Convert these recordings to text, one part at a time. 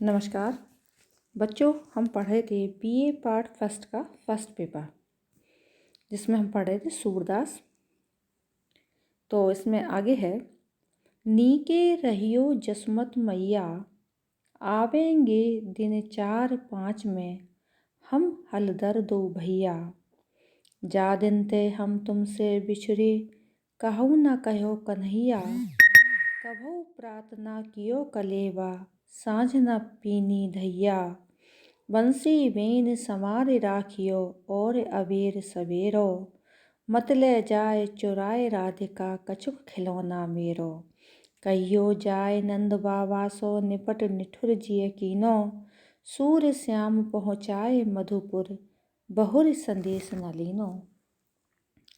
नमस्कार बच्चों, हम पढ़ रहे थे बीए पार्ट फर्स्ट का फर्स्ट पेपर, जिसमें हम पढ़ रहे थे सूरदास। तो इसमें आगे है, नीके रहियो जसमत मैया, आवेंगे दिन 4-5 में, हम हलदर दो भैया। जा दिन ते हम तुमसे बिछड़े, कहूँ न कहो कन्हैया। कभो प्रार्थना कियो कलेवा, साँझ न पीनी धैया। बंसी बेन समारे राखियो, और अबेर सवेरो। मत ले जाए चुराए राधिका, कछुक खिलौना मेरो। कहियो जाए नंद बाबा सो, निपट निठुर जिय कीनो। सूर्य श्याम पहुँचाए मधुपुर, बहुर संदेश न लीनो।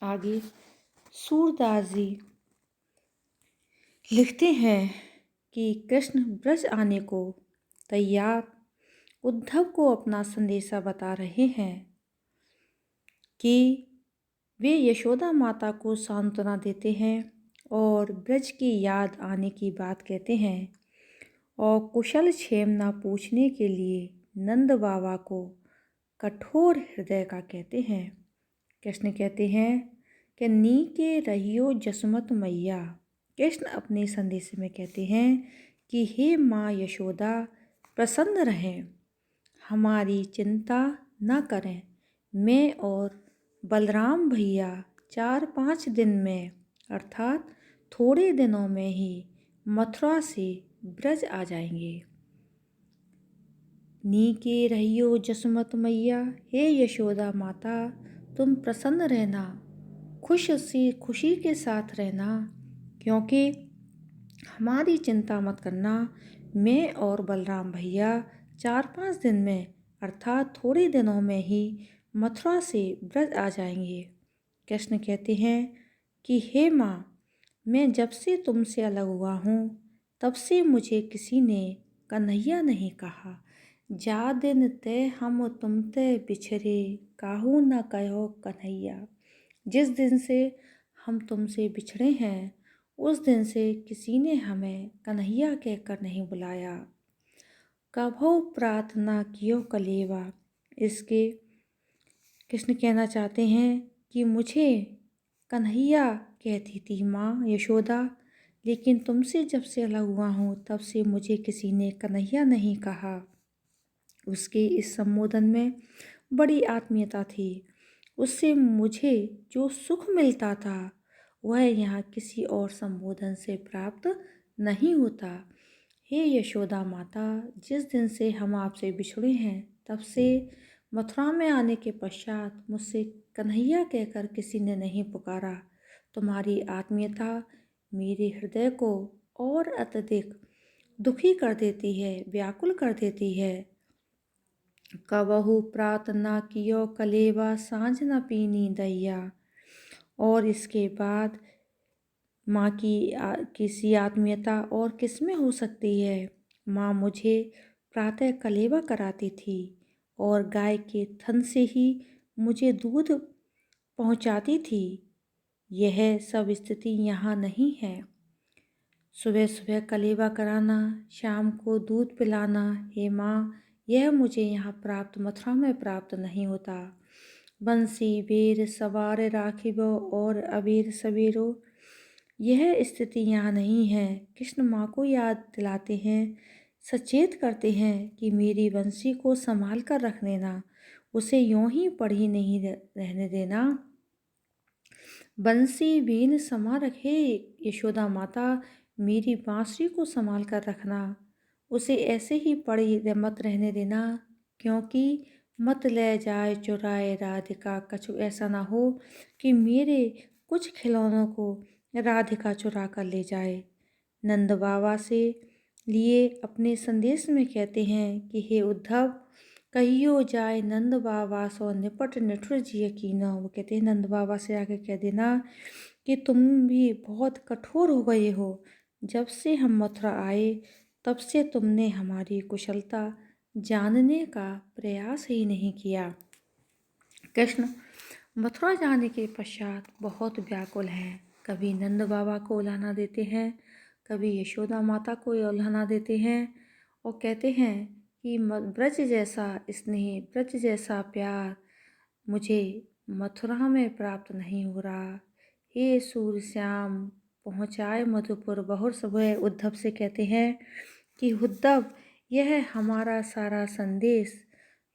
आगे सूरदास जी लिखते हैं कि कृष्ण ब्रज आने को तैयार उद्धव को अपना संदेशा बता रहे हैं कि वे यशोदा माता को सांत्वना देते हैं और ब्रज की याद आने की बात कहते हैं और कुशल क्षेम पूछने के लिए नंद बाबा को कठोर हृदय का कहते हैं। कृष्ण कहते हैं कि नीके रहियो जसमत मैया। कृष्ण अपने संदेश में कहते हैं कि हे माँ यशोदा, प्रसन्न रहें, हमारी चिंता न करें। मैं और बलराम भैया 4-5 दिन में अर्थात थोड़े दिनों में ही मथुरा से ब्रज आ जाएंगे। नीके रहियो जसमत मैया, हे यशोदा माता, तुम प्रसन्न रहना, खुशी के साथ रहना, क्योंकि हमारी चिंता मत करना। मैं और बलराम भैया 4-5 दिन में अर्थात थोड़े दिनों में ही मथुरा से ब्रज आ जाएंगे। कृष्ण कहते हैं कि हे माँ, मैं जब से तुमसे अलग हुआ हूँ तब से मुझे किसी ने कन्हैया नहीं कहा। जा दिन ते हम तुमते बिछड़े, काहू न कहो कन्हैया। जिस दिन से हम तुमसे बिछड़े हैं उस दिन से किसी ने हमें कन्हैया कहकर नहीं बुलाया। कभो प्रार्थना कियो कलेवा। इसके कृष्ण कहना चाहते हैं कि मुझे कन्हैया कहती थी माँ यशोदा, लेकिन तुमसे जब से अलग हुआ हूँ तब से मुझे किसी ने कन्हैया नहीं कहा। उसके इस संबोधन में बड़ी आत्मीयता थी। उससे मुझे जो सुख मिलता था वह यहाँ किसी और संबोधन से प्राप्त नहीं होता। हे यशोदा माता, जिस दिन से हम आपसे बिछड़े हैं तब से मथुरा में आने के पश्चात मुझसे कन्हैया कहकर किसी ने नहीं पुकारा। तुम्हारी आत्मीयता मेरे हृदय को और अत्यधिक दुखी कर देती है, व्याकुल कर देती है। कबहू प्रार्थना कियो कलेवा, साँझ न पीनी दैया। और इसके बाद माँ की किसी आत्मीयता और किस में हो सकती है। माँ मुझे प्रातः कलेवा कराती थी और गाय के थन से ही मुझे दूध पहुँचाती थी। यह सब स्थिति यहाँ नहीं है। सुबह सुबह कलेवा कराना, शाम को दूध पिलाना, हे माँ, यह मुझे यहाँ प्राप्त मथुरा में प्राप्त नहीं होता। बंसी बेर सवार राखिबो, और अबेर सवेरो, यह स्थिति यहाँ नहीं है। कृष्ण माँ को याद दिलाते हैं, सचेत करते हैं कि मेरी बंसी को संभाल कर रख लेना, उसे यूं ही पड़ी नहीं रहने देना। बंसी बीन समा रखे यशोदा माता, मेरी बांसुरी को संभाल कर रखना, उसे ऐसे ही पड़ी मत रहने देना, क्योंकि मत ले जाए चुराए राधिका, कछु ऐसा ना हो कि मेरे कुछ खिलौनों को राधिका चुरा कर ले जाए। नंद बाबा से लिए अपने संदेश में कहते हैं कि हे उद्धव, कहियो जाए नंद बाबा सो, निपट निठुर जिय कीनो। वो कहते हैं नंद बाबा से आके कह देना कि तुम भी बहुत कठोर हो गए हो। जब से हम मथुरा आए तब से तुमने हमारी कुशलता जानने का प्रयास ही नहीं किया। कृष्ण मथुरा जाने के पश्चात बहुत व्याकुल हैं। कभी नंद बाबा को उलाहना देते हैं, कभी यशोदा माता को उलाहना देते हैं और कहते हैं कि ब्रज जैसा स्नेह, ब्रज जैसा प्यार मुझे मथुरा में प्राप्त नहीं हो रहा। हे सूर्य श्याम पहुँचाए मधुपुर बहुर सुबह। उद्धव से कहते हैं कि उद्धव, यह हमारा सारा संदेश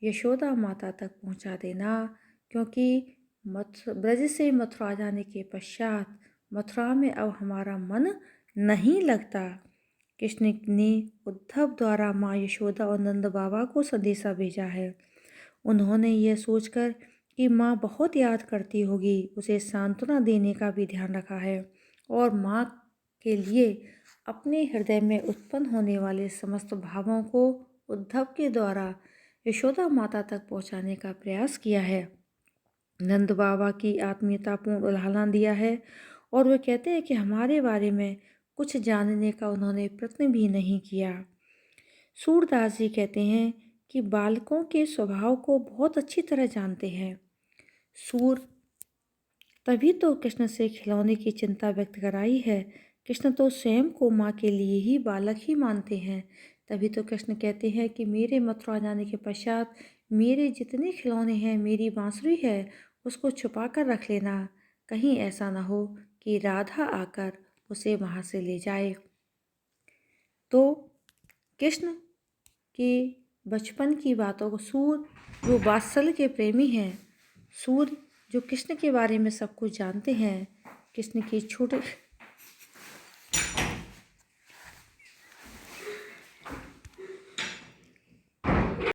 यशोदा माता तक पहुँचा देना, क्योंकि ब्रज से मथुरा जाने के पश्चात मथुरा में अब हमारा मन नहीं लगता। कृष्ण ने उद्धव द्वारा माँ यशोदा और नंद बाबा को संदेशा भेजा है। उन्होंने यह सोचकर कि माँ बहुत याद करती होगी, उसे सांत्वना देने का भी ध्यान रखा है और माँ के लिए अपने हृदय में उत्पन्न होने वाले समस्त भावों को उद्धव के द्वारा यशोदा माता तक पहुँचाने का प्रयास किया है। नंद बाबा की आत्मीयतापूर्ण उल्हाना दिया है और वे कहते हैं कि हमारे बारे में कुछ जानने का उन्होंने प्रयत्न भी नहीं किया। सूरदास जी कहते हैं कि बालकों के स्वभाव को बहुत अच्छी तरह जानते हैं। सूर तभी तो कृष्ण से खिलौने की चिंता व्यक्त कराई है। कृष्ण तो स्वयं को माँ के लिए ही बालक ही मानते हैं। तभी तो कृष्ण कहते हैं कि मेरे मथुरा जाने के पश्चात मेरे जितने खिलौने हैं, मेरी बांसुरी है, उसको छुपा कर रख लेना, कहीं ऐसा ना हो कि राधा आकर उसे वहाँ से ले जाए। तो कृष्ण के बचपन की बातों को सूर जो वात्सल्य के प्रेमी हैं, सूर जो कृष्ण के बारे में सब कुछ जानते हैं, कृष्ण के